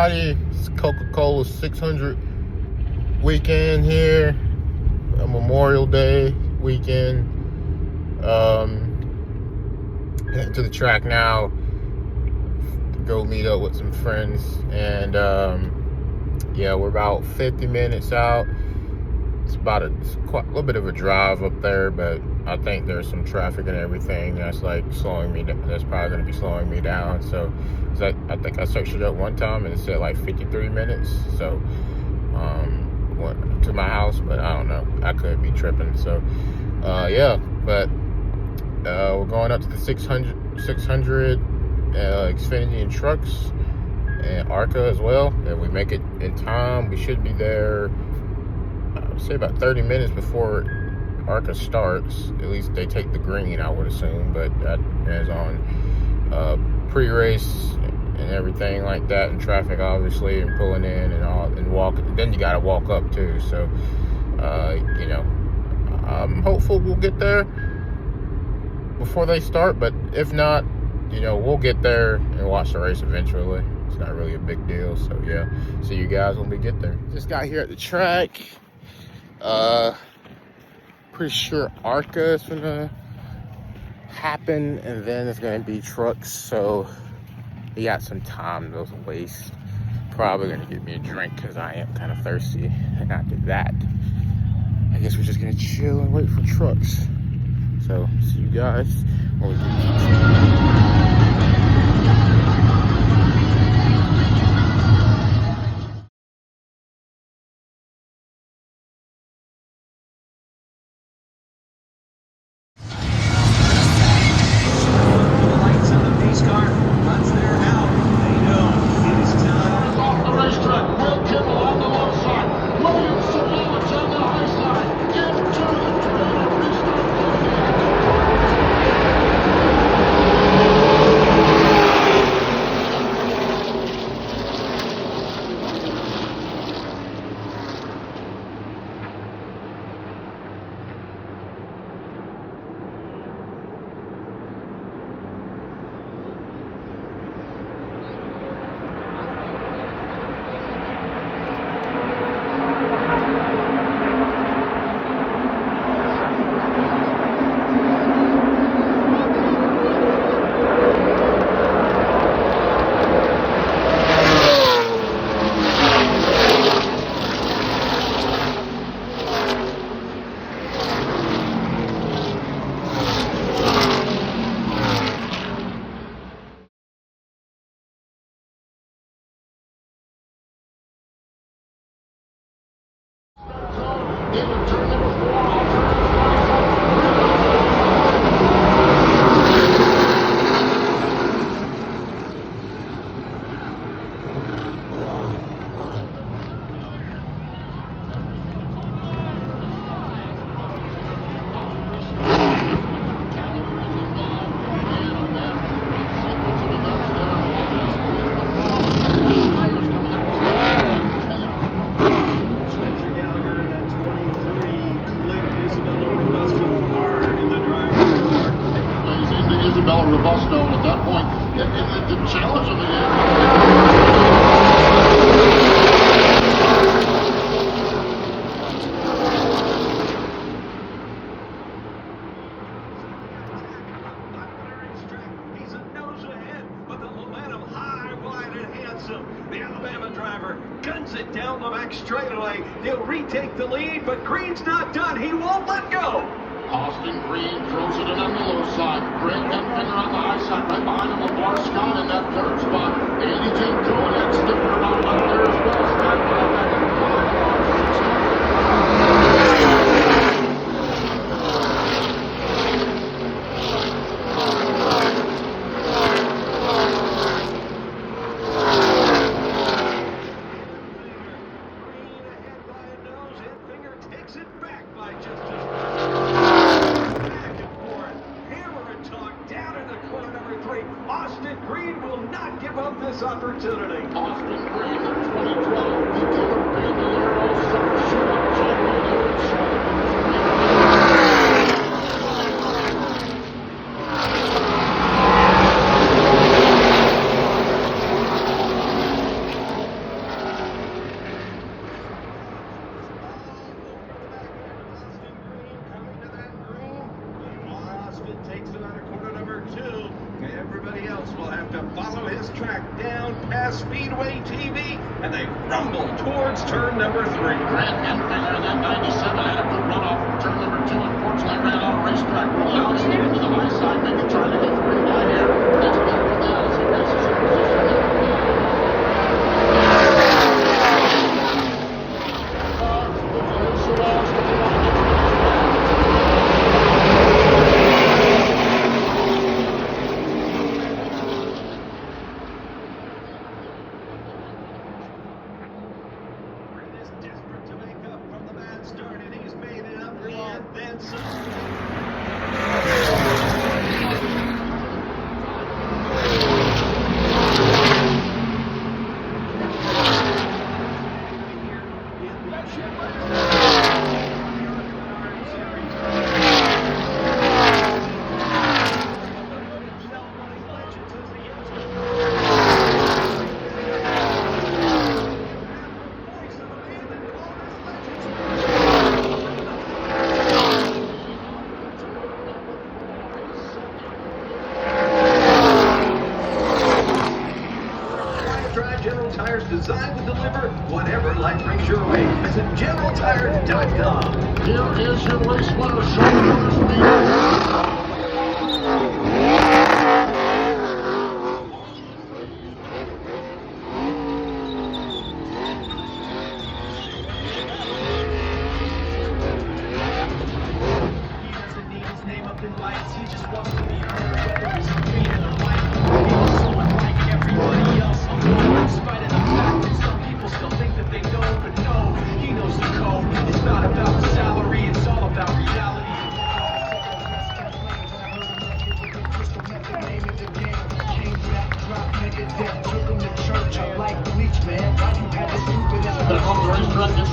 everybody. It's Coca-Cola 600 weekend here. A Memorial Day weekend. Heading to the track now to go meet up with some friends. And yeah, we're about 50 minutes out. It's quite a little bit of a drive up there, but I think there's some traffic and everything that's like slowing me down. That's probably going to be slowing me down. So I think I searched it up one time and it said like 53 minutes. So went to my house, but I don't know. I could be tripping. So yeah, but we're going up to the 600 Xfinity and trucks and ARCA as well. If we make it in time, we should be there. I'd say about 30 minutes before ARCA starts. At least they take the green, I would assume, but that depends on pre-race and everything like that, and traffic obviously, and pulling in and all, and walking. Then you got to walk up too. So you know, I'm hopeful we'll get there before they start, but if not, you know, we'll get there and watch the race eventually. It's not really a big deal. So yeah, see you guys when we get there. Just got here at the track. Pretty sure ARCA is gonna happen, and then it's gonna be trucks. So we got some time to waste. Probably gonna get me a drink because I am kind of thirsty. And after that, I guess we're just gonna chill and wait for trucks. So see you guys when we get Robusto at that point. The challenge of it he's a nose ahead, but the momentum high, wide, and handsome. The Alabama driver guns it down the back straightaway. He'll retake the lead, but Green's not done. He won't let go. Austin Green throws it in on the low side. Greg Hempfinger on the high side. Right behind him, Lamar Scott in that third spot. Andy J. Koenig sticking around out there as well. Green ahead by a nose. Hempfinger takes it back by just a Austin Green will not give up this opportunity. Austin Green, the 2012 Decatur Bandolero Super Shootout champion. Richmond takes it out of corner number 2. Everybody else will have to follow his track down past Speedway TV, and they rumble towards turn number 3. Grant Enfinger in that 97 had a good run off from turn number 2. Unfortunately, ran out of racetrack. Will Alex get into the high side, maybe trying to get the green line here. That's better than that as he races in position. Designed to deliver whatever life brings your way. Visit GeneralTire.com. Here is your race winner, Sean Speed.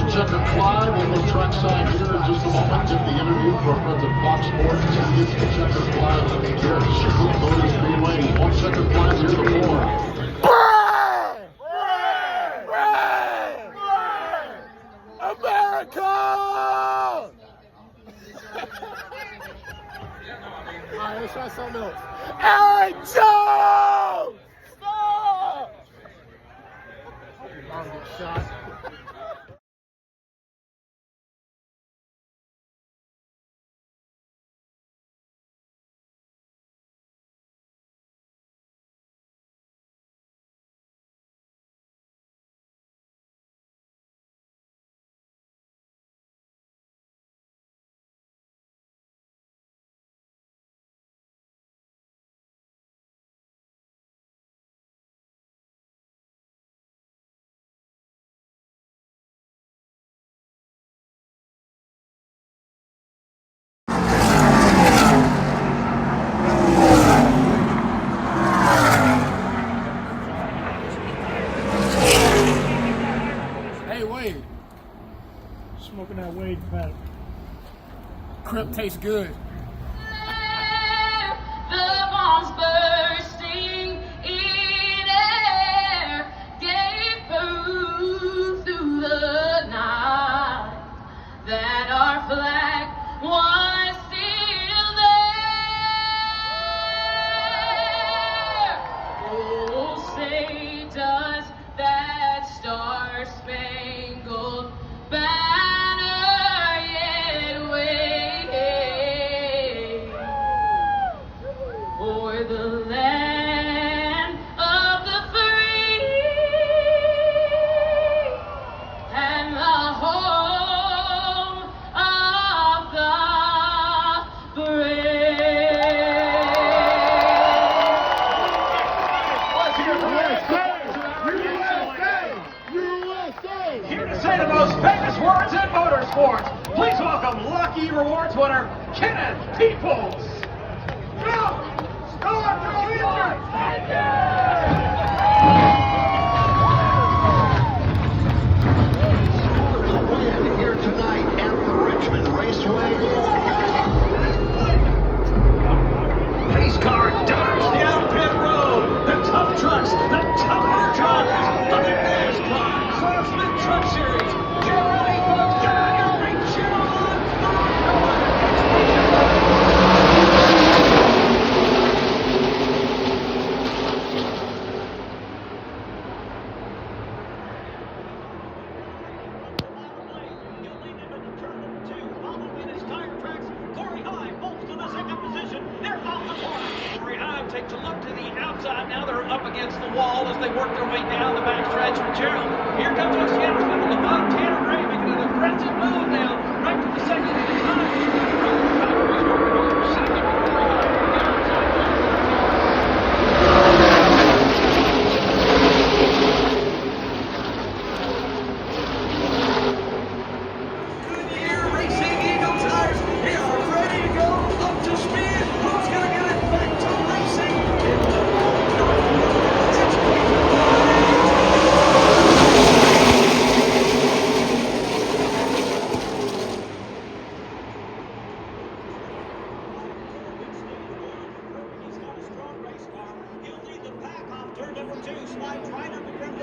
Checkered flag on the trackside here in just a moment. Get the interview for our friends at Fox Sports. It's the checkered flag here at Chicago Motor Speedway. One checkered flag here before. America! All right, let's try something else. Aaron Jones! Stop! I'm gonna get shot. Smoking that Wade pack. Crip tastes good. The bombs bursting in air gave proof through the night that our flag was still there. Oh, say does that star-spangled banner yet wave o'er the land of the free and the home of the brave. Here to say the most famous words in motorsports, please welcome Lucky Rewards winner, Kenneth Peoples. Go! Start the win here tonight at the Richmond Raceway. Pace car dives down pit road. The tough trucks, the tougher drivers, the fast cars, Craftsman Truck Series. Get ready, folks. Get ready to reach you on. outside. Now they're up against the wall as they work their way down the backstretch with Gerald. Here comes our scatter spin on the bottom. Tanner Gray making an aggressive move now. Right to the second of the time.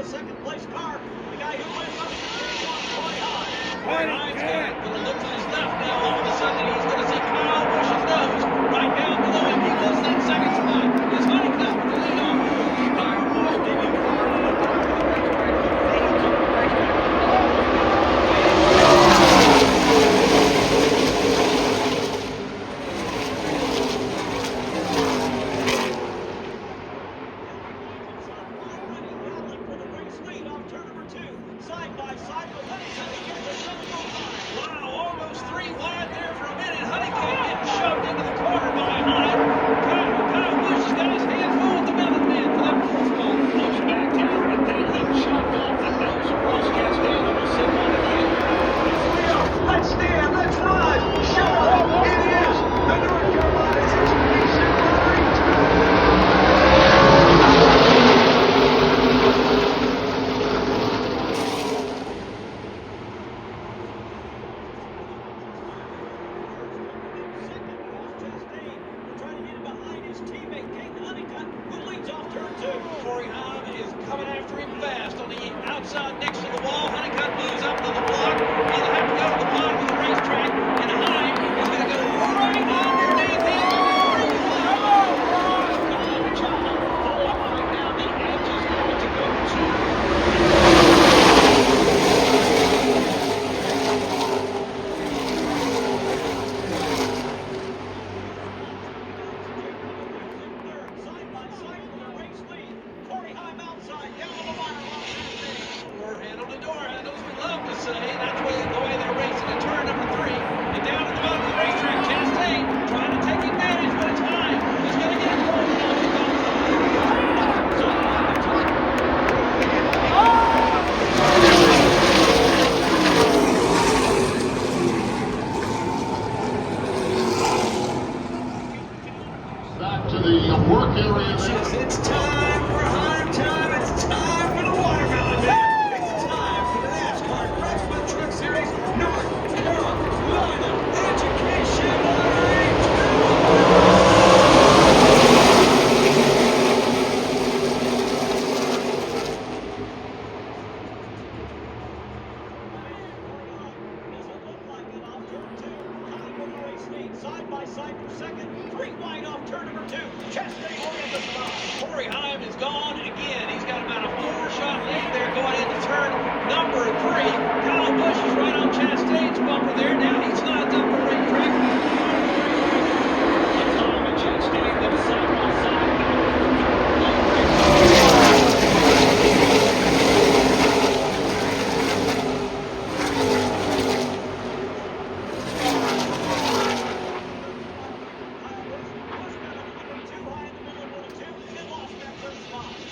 Second place car, the guy who went up Corey High. Corey High's got a look to his left now. All of a sudden, he's going to see Kyle Busch's nose right down below him. He lost that second spot. His Honeycutt with the lead off. Kyle Busch digging side by side with Honeycutt. He gets a 7.5. Wow, almost 3 wide there for a minute. Honeycutt getting shoved into the corner by High. Kyle Busch has got his hands full with the Mountain Man for that fourth spot. Looks back down, but then getting shoved off the nose of Ross Chastain. Almost sitting on the heel. Let's stand, let's ride. Show up, it is the North Carolina Education Lottery. Corey Haim is coming after him fast on the outside next to the wall. Honeycutt moves up to the block. He'll have to go to the bottom of the racetrack. And Haim is going to go right underneath him. Right now, the edge is going to go handle to door handles, we love to say. That's the way they're racing in turn number 3. And down at the bottom of the racetrack, Chastain trying to take advantage, but it's High. He's going to get it close now. Back to the work area. It's time for Haim time. It's time for the watermelon man. It's time for the NASCAR Craftsman Truck Series North Carolina Education Lottery. Doesn't look like it off turn 2. High with the race lead. Side by side for second. 3 wide off turn number 2. Chastain holding up the spot. Corey Haim is gone again. He's got about a 4-shot lead there going into turn number 3. Kyle Busch is right on Chastain's bumper there. Now he slides up the racetrack. It's Haim and Chastain that is side by side.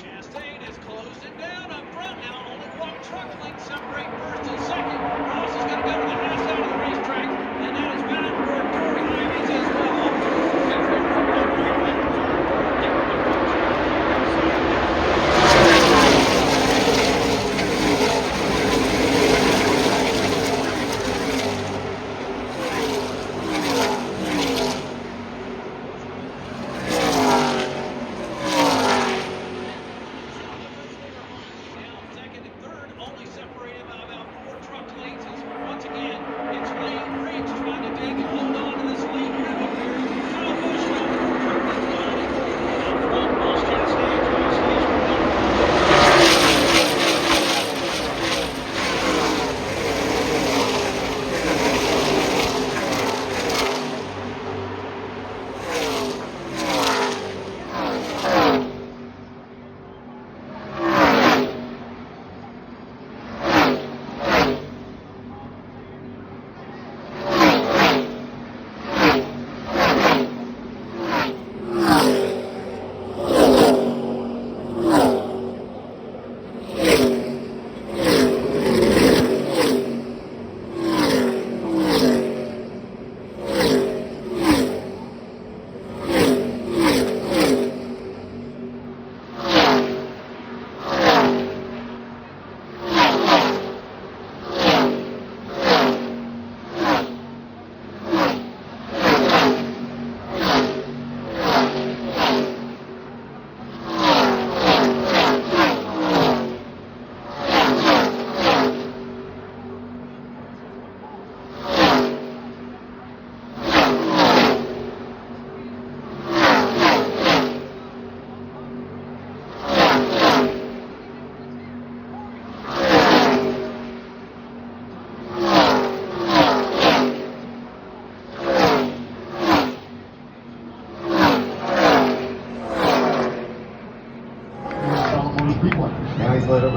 Chastain has closed it down up front now. Only one truck link separate first and second. Ross is going to go to the high side of the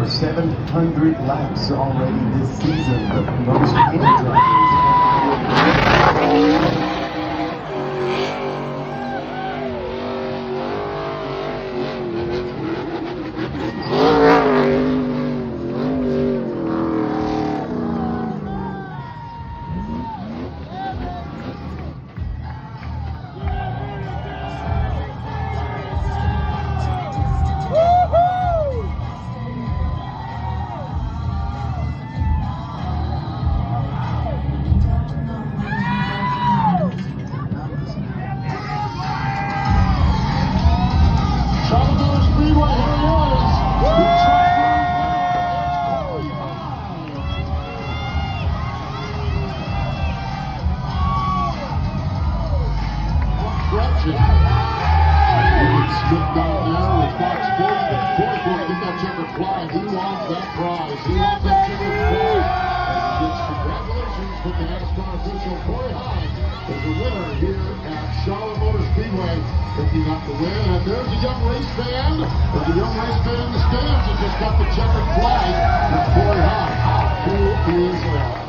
over 700 laps already this season, the most any drivers. Picking up the win, and there's a young race fan. There's a young race fan in the stands who just got the checkered flag. That's Corey Hahn. How cool is that?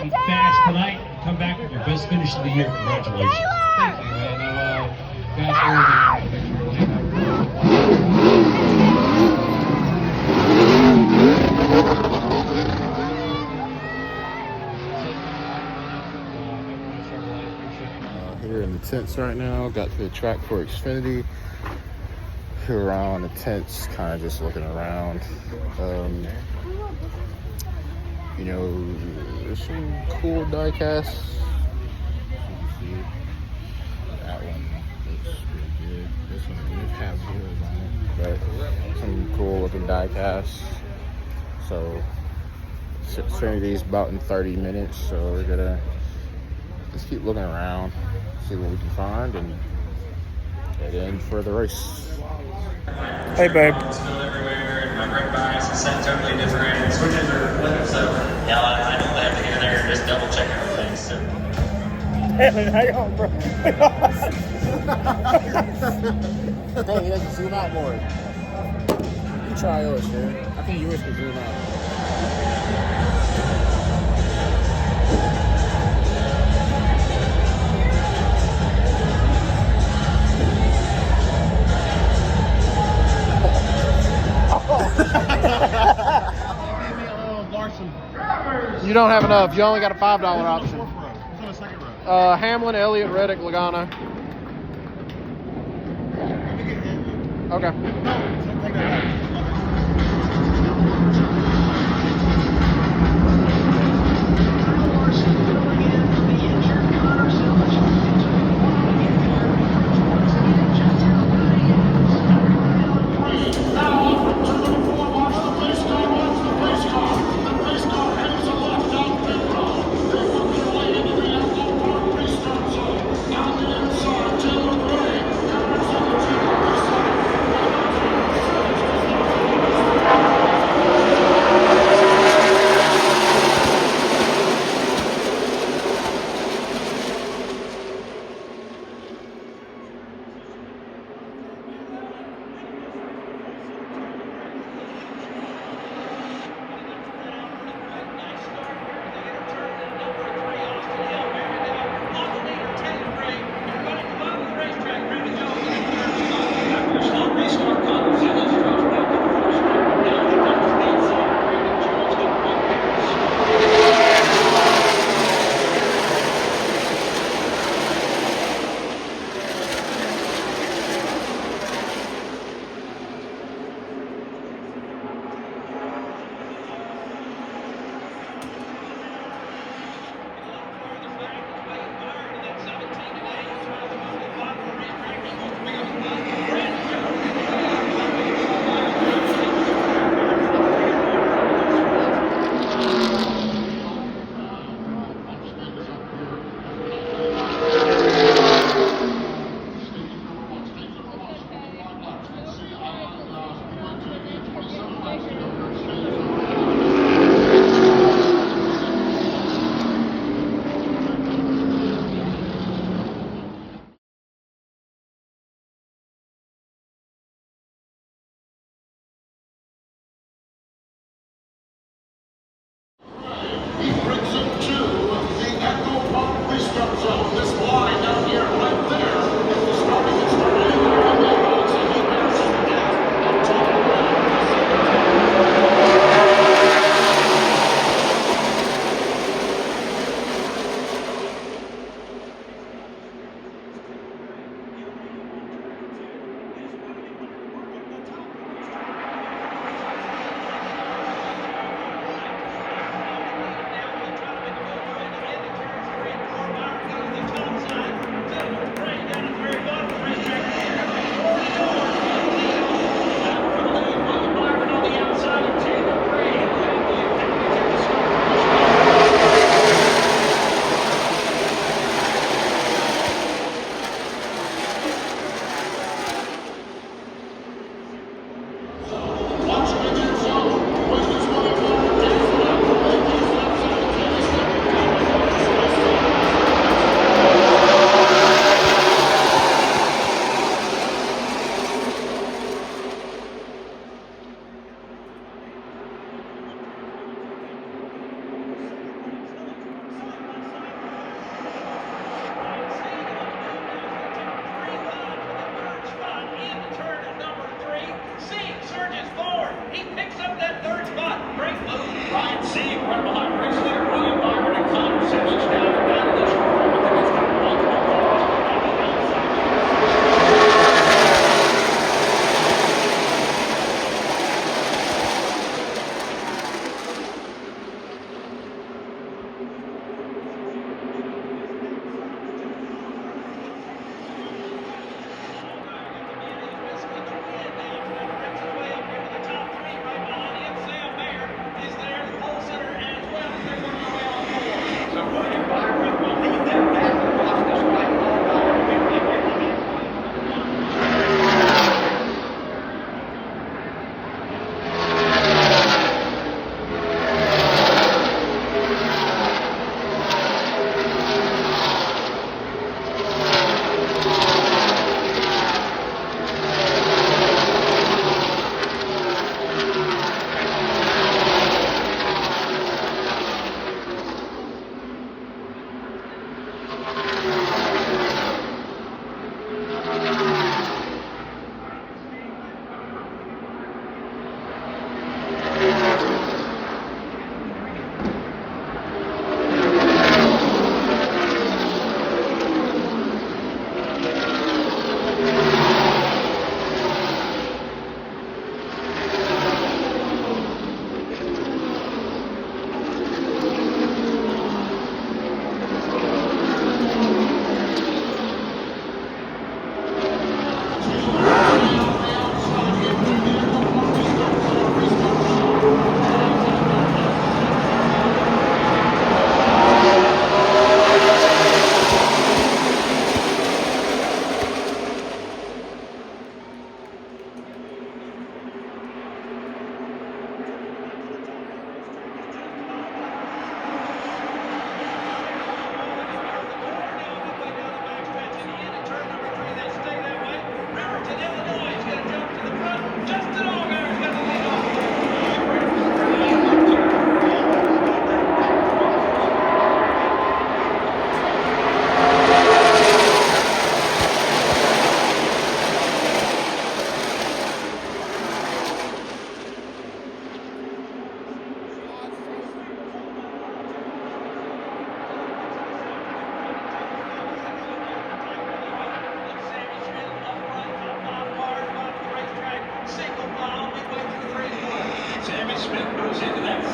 Be fast tonight and come back with your best finish of the year. Congratulations. Thank you, man. Here in the tents right now. Got to the track for Xfinity. Here around the tents, kind of just looking around. You know, there's some cool diecasts. That one looks pretty good. This one doesn't have wheels on it, but some cool looking diecasts. So, Xfinity is about in 30 minutes, so we're gonna just keep looking around, see what we can find, and head in for the race. Hey, babe. Spilled everywhere, and my brake bias is set totally different. Switches are flipped, so yeah, I know they have to get in there and just double check everything. So. Hang on, bro. Hey, he doesn't zoom out more. You try yours, dude. I think yours can zoom out. You don't have enough. You only got a $5 option. Hamlin, Elliott, Reddick, Logano. Okay.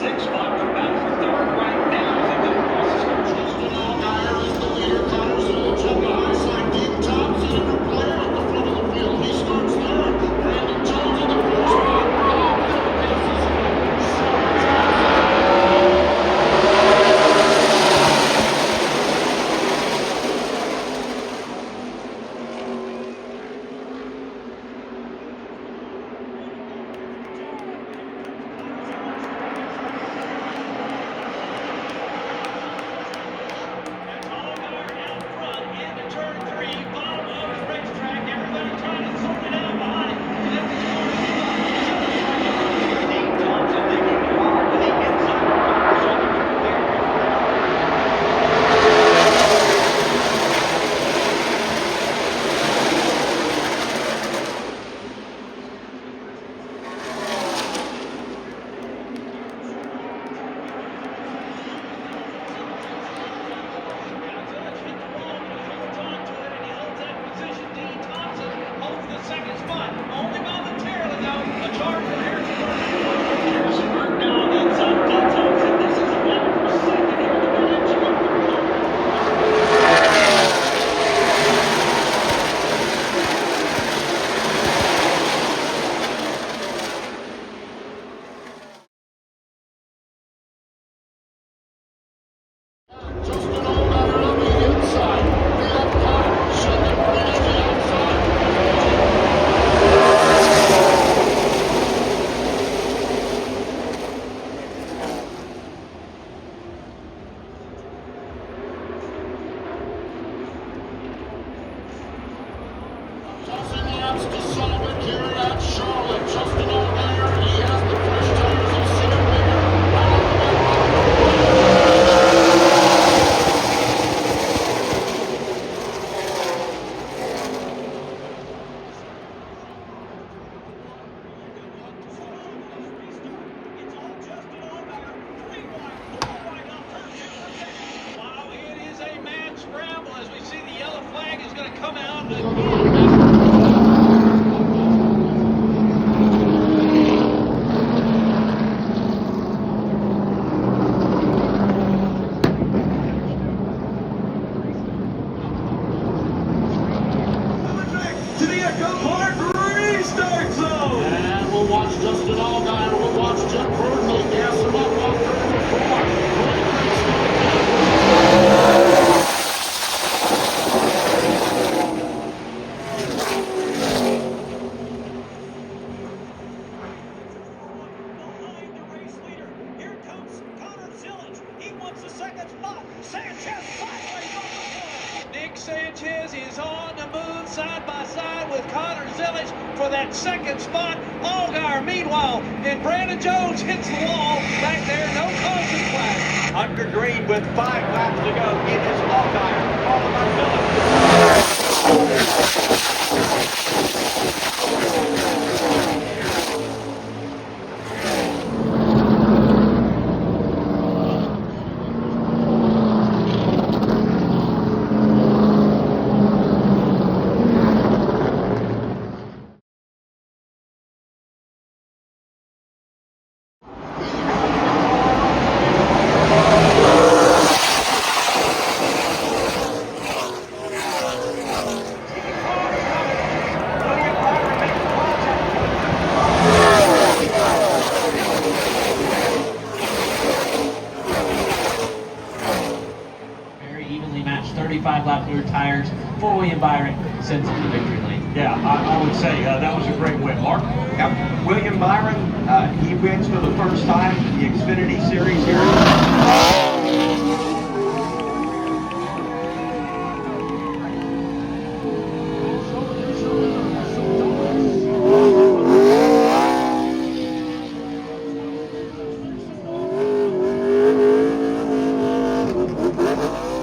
sixth spot from back for third right now as they go across the start. Justin Allgaier is the leader. Connor Zilic on the high side. Dean Thompson, a new player at the front of the field. He starts third. Brandon Jones in the fourth spot. Oh, man, the pass is so Justin Allgaier on the inside. The up Connor. Zilic finished the outside. Tossing laps to Sullivan here at Charlotte. Justin Allgaier, he has the fresh tires of Sam Mayer. Wow, it is a mad scramble as we see the yellow flag is going to come out. To the Echo Park restart zone. And we'll watch Justin Allgaier. We'll watch Jeff Burnley gas him up off turn number 4. Great start. Behind the race leader. Here comes Connor Zilic. He wants the second spot. Sanchez sideways on the floor. Nick Sanchez is on the move side by side with Connor Zilic for that second spot. Allgaier, meanwhile, and Brandon Jones hits the wall back there. No caution flag. Under green with 5 laps to go. It is Allgaier, followed by Phillips. Very evenly matched 35 lap rear tires for William Byron sends it to the victory lane. Yeah, I would say that was a great win, Mark. Yep. William Byron, he wins for the first time the Xfinity Series here. Justin Allgaier, 5 laps to go. He has the fresh tires of Sam Mayer. Connor Zilic finished the outside. Justin Allgaier,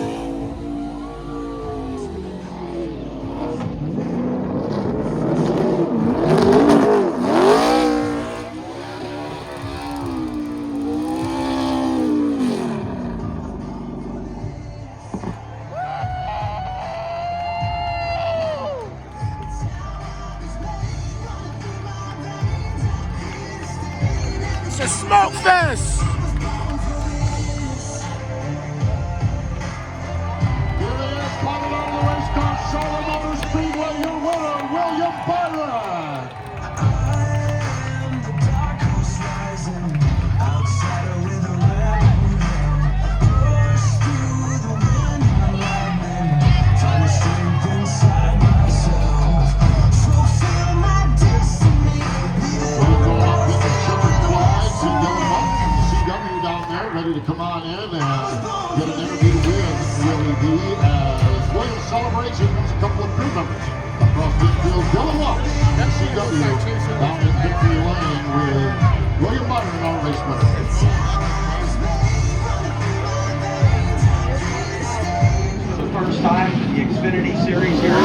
he has the fresh tires of Sam Mayer. Connor Zilic finished the outside. Justin Allgaier, he has the fresh tires of Sam Mayer. Connor Zilic finished the outside. Justin Allgaier, he has the fresh tires of Sam Mayer. Smoke Fest! Here he is, coming out of the race car, Charlotte Motor Speedway, your winner, William Byron. Ready to come on in and get an interview with Willie B as Williams celebrates a couple of crew members across the field. Dylan Walsh, CW, down in victory lane with William Byron, our race winner. For the first time, the Xfinity Series here.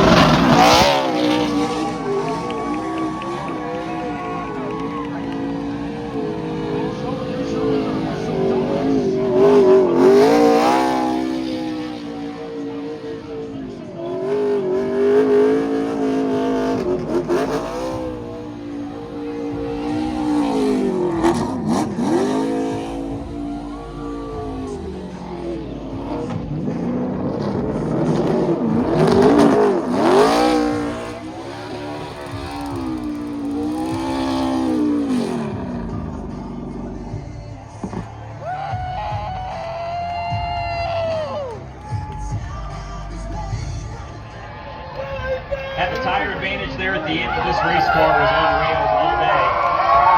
Had the tire advantage there at the end of this race car was on rails all day.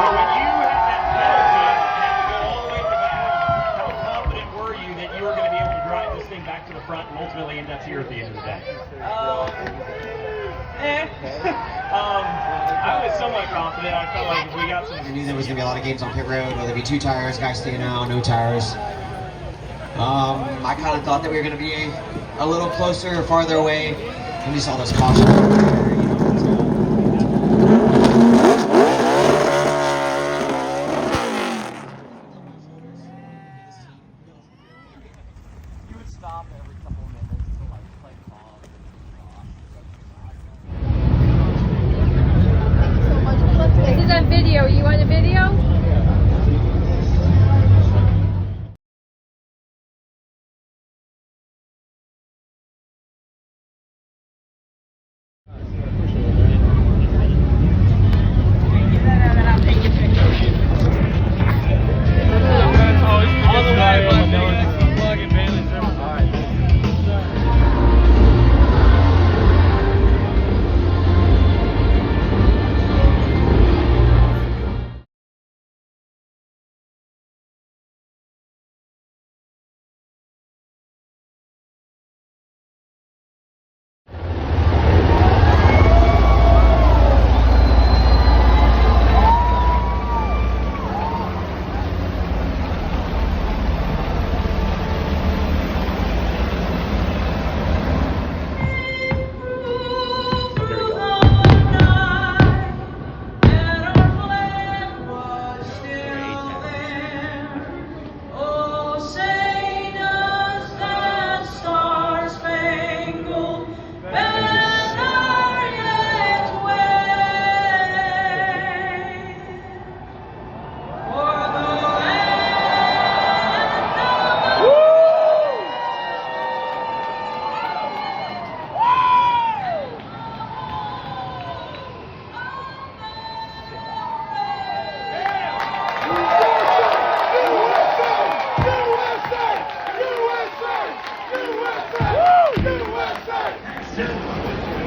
But when you had that penalty and had to go all the way to the back, how confident were you that you were going to be able to drive this thing back to the front and ultimately end up here at the end of the day? I was somewhat confident. I felt like if we got some... I knew there was going to be a lot of games on pit road, whether it be 2 tires, guys staying out, no tires. I kind of thought that we were going to be a little closer or farther away. And we saw those cautions. You would stop every couple of minutes to like play ball. This is on video. You want a video?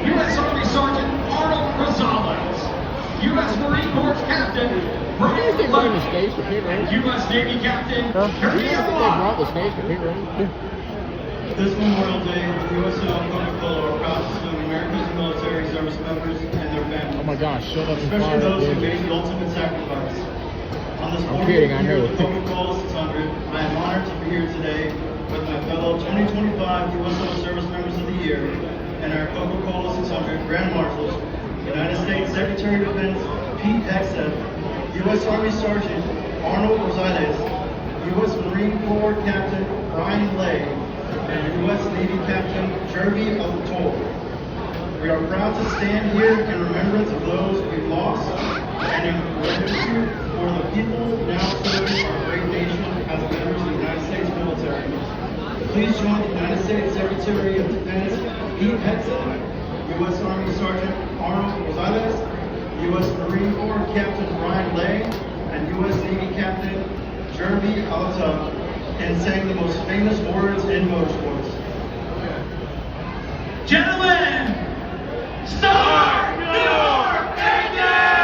U.S. Army Sergeant Arnold Rosales, U.S. Marine Corps Captain Brian Love, U.S. Navy Captain Kirby Brought the stage to pit road. This Memorial Day, the USO and Coca-Cola are proud to salute America's military service members and their families. Oh my gosh, shut up and especially fire those who up, made the ultimate sacrifice. On this I'm kidding, I know. Coca-Cola 600, I am honored to be here today with my fellow 2025 USO Service Members of the Year and our Coca-Cola 600 Grand Marshals, United States Secretary of Defense Pete Hegseth, U.S. Army Sergeant Arnold Rosales, U.S. Marine Corps Captain Brian Lay, and U.S. Navy Captain Jeremy Altor. We are proud to stand here in remembrance of those we've lost and in gratitude for the people now serving our great nation as members of the United States military. Please join the United States Secretary of Defense Pete Hegseth, U.S. Army Sergeant Arnold Rosales, U.S. Marine Corps Captain Brian Lay, and U.S. Navy Captain Jeremy Alta, and saying the most famous words in motorsports. Gentlemen, start your engine!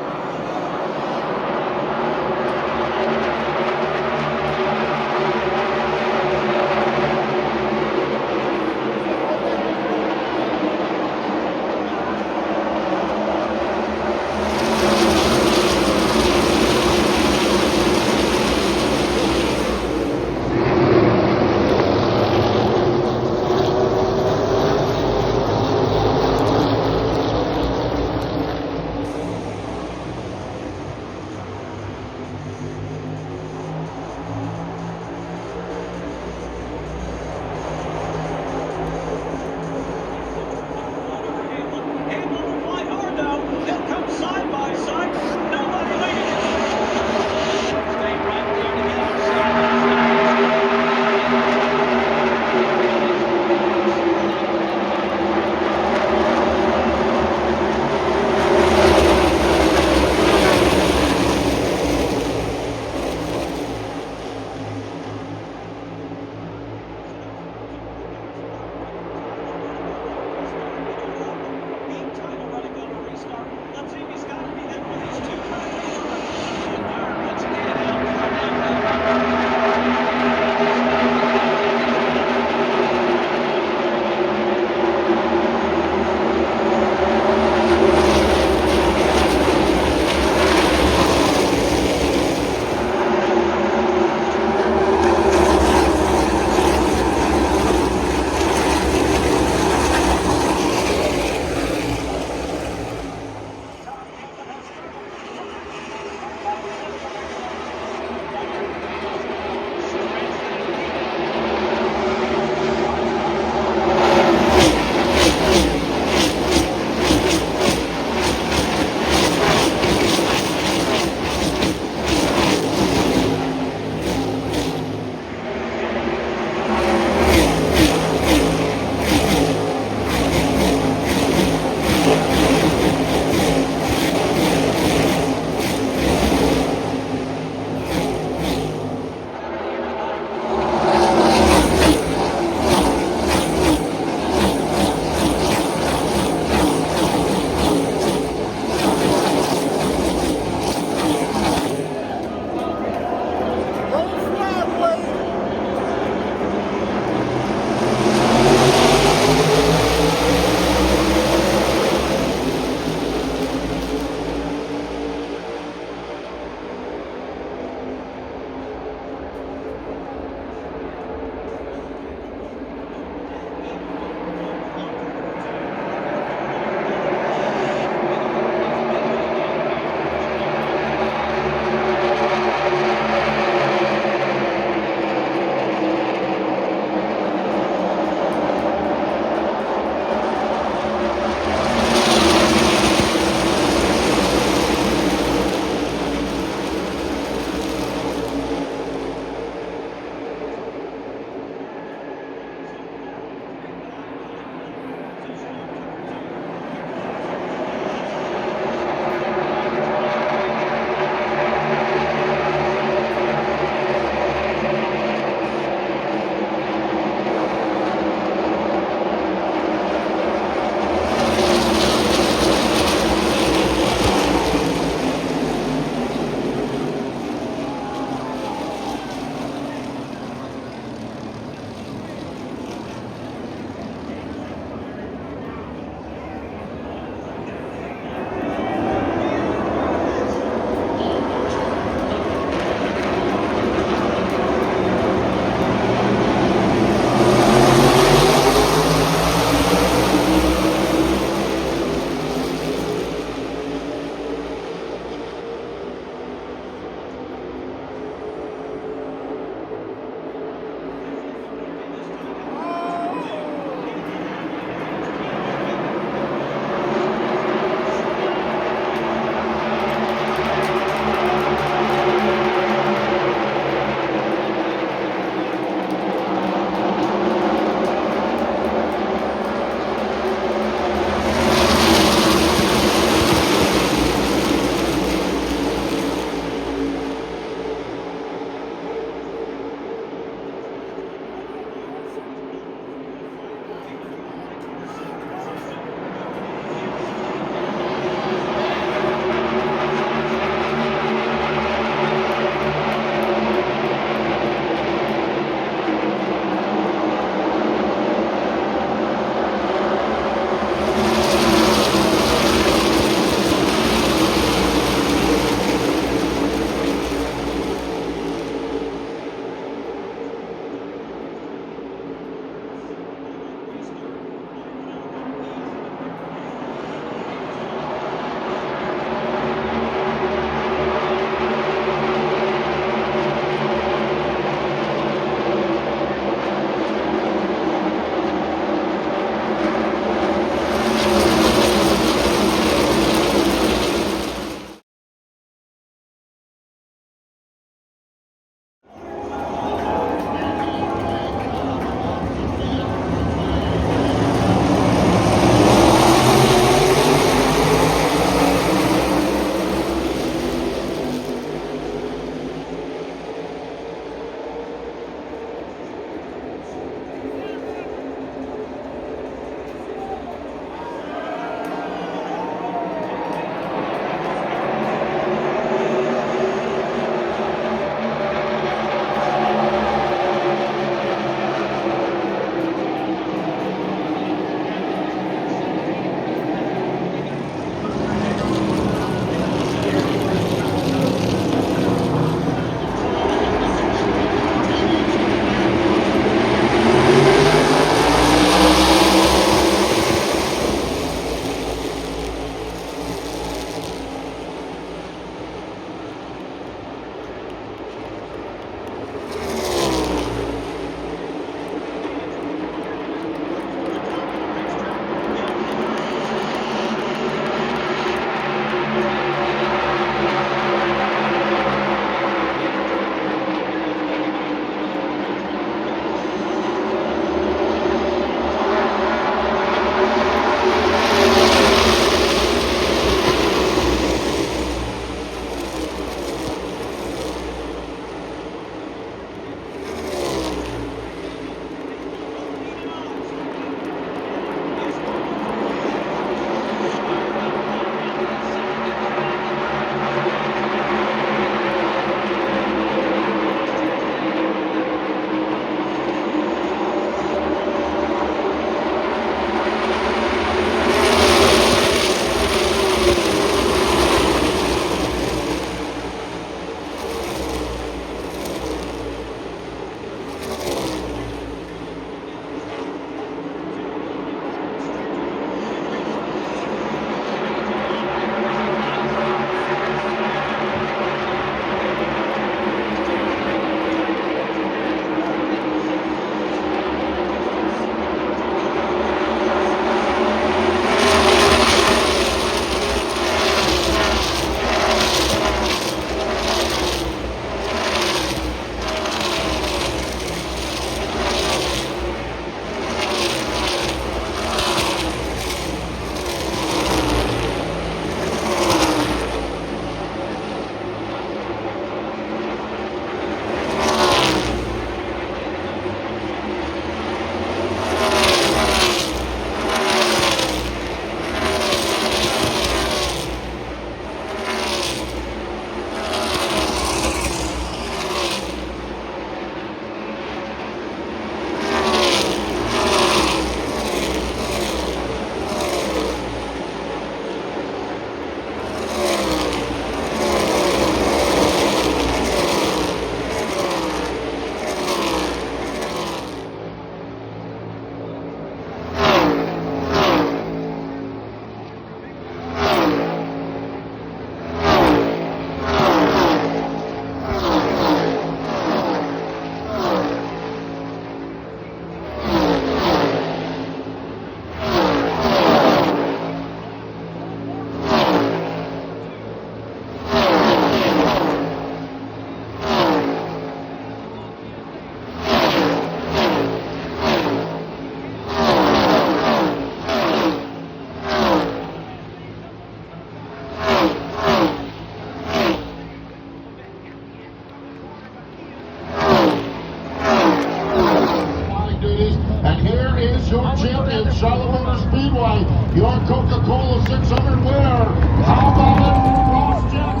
is your champion, Charlotte Motor Speedway, your Coca-Cola 600 winner. How about it for Ross Chastain?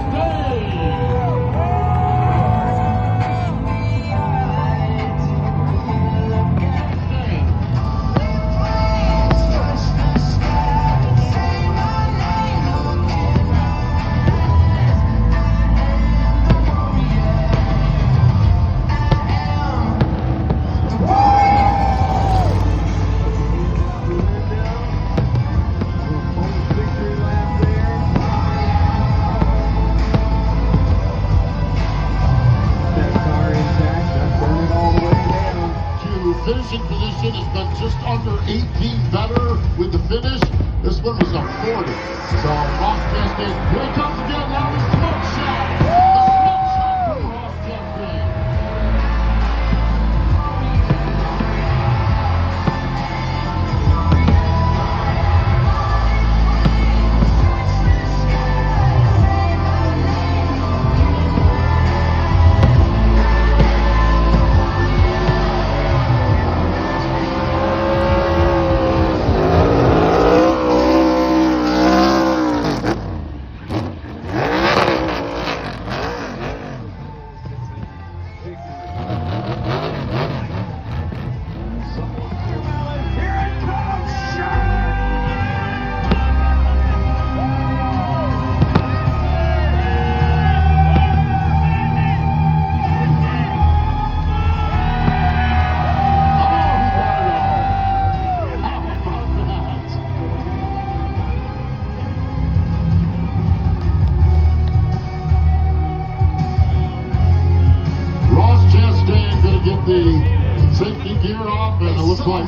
Finishing position has been just under 18 better with the finish. This one was a 40. So Ross Chastain, here it comes again. Now the smoke shot. The smoke shot for Ross Chastain. Safety gear off, and it looks like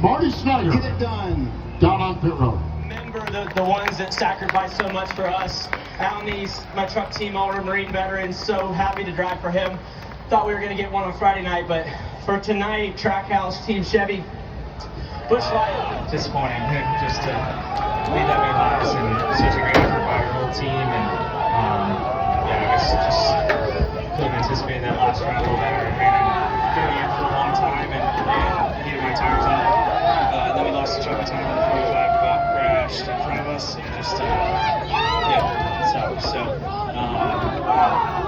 Marty Snyder get it done down on pit road. Remember the ones that sacrificed so much for us. Alanese, my truck team, all Marine veterans, so happy to drive for him. Thought we were going to get one on Friday night, but for tonight, Trackhouse, Team Chevy, Busch Light. Disappointing just to leave that behind us, and such a great effort by our whole team. And yeah, I guess just couldn't have anticipated that last round a little better. And ran fairly in for a long time, and needed my tires out. And then we lost the chunk of time on the 45, got crashed in front of us, and just yeah, so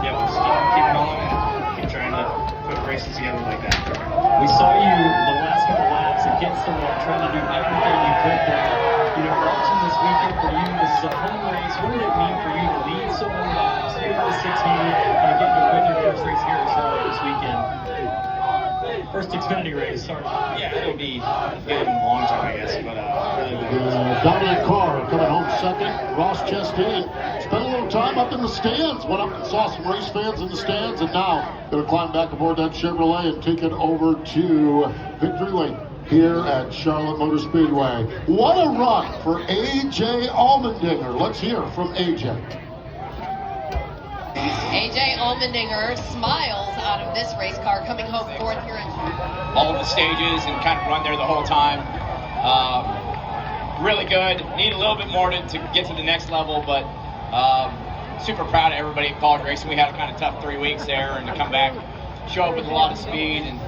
yeah, we'll just keep going and keep trying to put races together like that. We saw you the last couple laps and get somewhere, trying to do everything you could there. You know, watching this weekend for you, this is a home race. What did it mean for you to lead so many laps, stay with the 16, and get to win your first race here this weekend? First Xfinity race, sorry. Yeah, it'll be good in the long term, I guess, but really Dominic Carr coming home second. Ross Chastain spent a little time up in the stands. Went up and saw some race fans in the stands, and now going to climb back aboard that Chevrolet and take it over to Victory Lane here at Charlotte Motor Speedway. What a run for A.J. Allmendinger. Let's hear from A.J. A.J. Allmendinger smiles out of this race car, coming home fourth here in all the stages and kind of run there the whole time. Really good. Need a little bit more to get to the next level, but super proud of everybody at College Racing. We had a kind of tough 3 weeks there, and to come back, show up with a lot of speed, and